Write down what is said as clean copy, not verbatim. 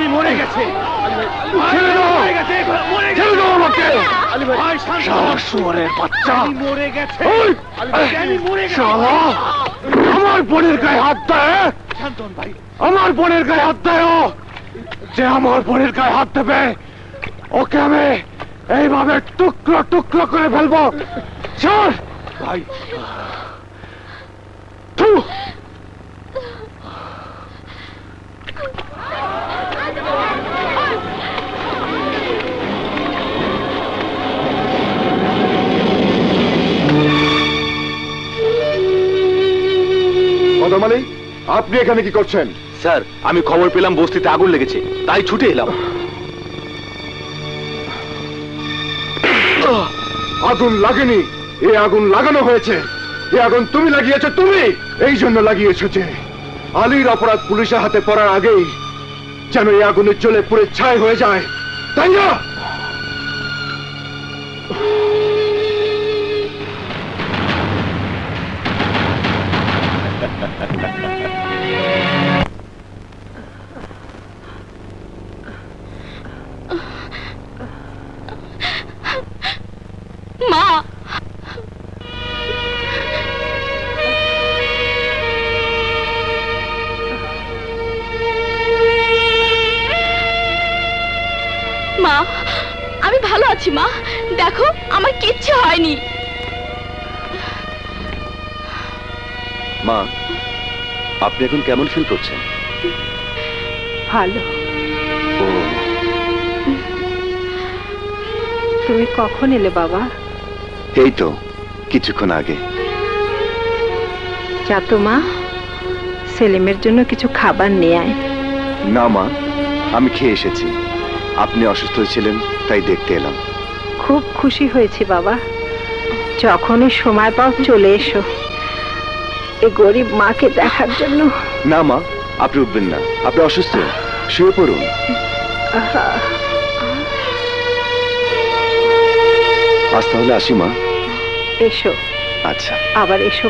আলী মরে গেছে। শুয়োরের বাচ্চা মরে গেছে। আমার বোনের গায়ে হাত দেয়, শান্তন ভাই, আমার বোনের গায়ে হাত দেয়। যে আমার বোনের গায়ে হাত দেবে ওকে আমি এইভাবে টুকরো টুকরো করে ফেলবো। চল ভাই। কদম আলী, আপনি এখানে কি করছেন? স্যার, আমি খবর পেলাম বস্তিতে আগুন লেগেছে, তাই ছুটে এলাম। আগুন লাগেনি, এ আগুন লাগানো হয়েছে। এ আগুন তুমি লাগিয়েছো, তুমি এই জন্য লাগিয়েছো যে আলীর অপরাধ পুলিশের হাতে পড়ার আগেই যেন এই আগুনের জ্বলে পুড়ে ছাই হয়ে যায়, তাই না? মা, মা, আমি ভালো আছি মা। দেখো, আমার কিচ্ছু হয়নি। মা, আপনি এখন কেমন ফিল করছেন? ভালো। তুমি কখন এলে বাবা? এই তো কিছুক্ষণ আগে। যা তো মা, সেলিমের জন্য কিছু খাবার নিয়ে আয়। না মা, আমি খেয়ে এসেছি। আপনি অসুস্থ ছিলেন তাই দেখতে এলাম। খুব খুশি হয়েছি বাবা। যখনই সময় পাও চলে এসো এই গরিব মাকে দেখার জন্য। না মা, আপনি উঠবেন না, আপনি অসুস্থ, শুয়ে পড়ুন। আজ তাহলে আসি মা। এসো। আচ্ছা, আবার এসো।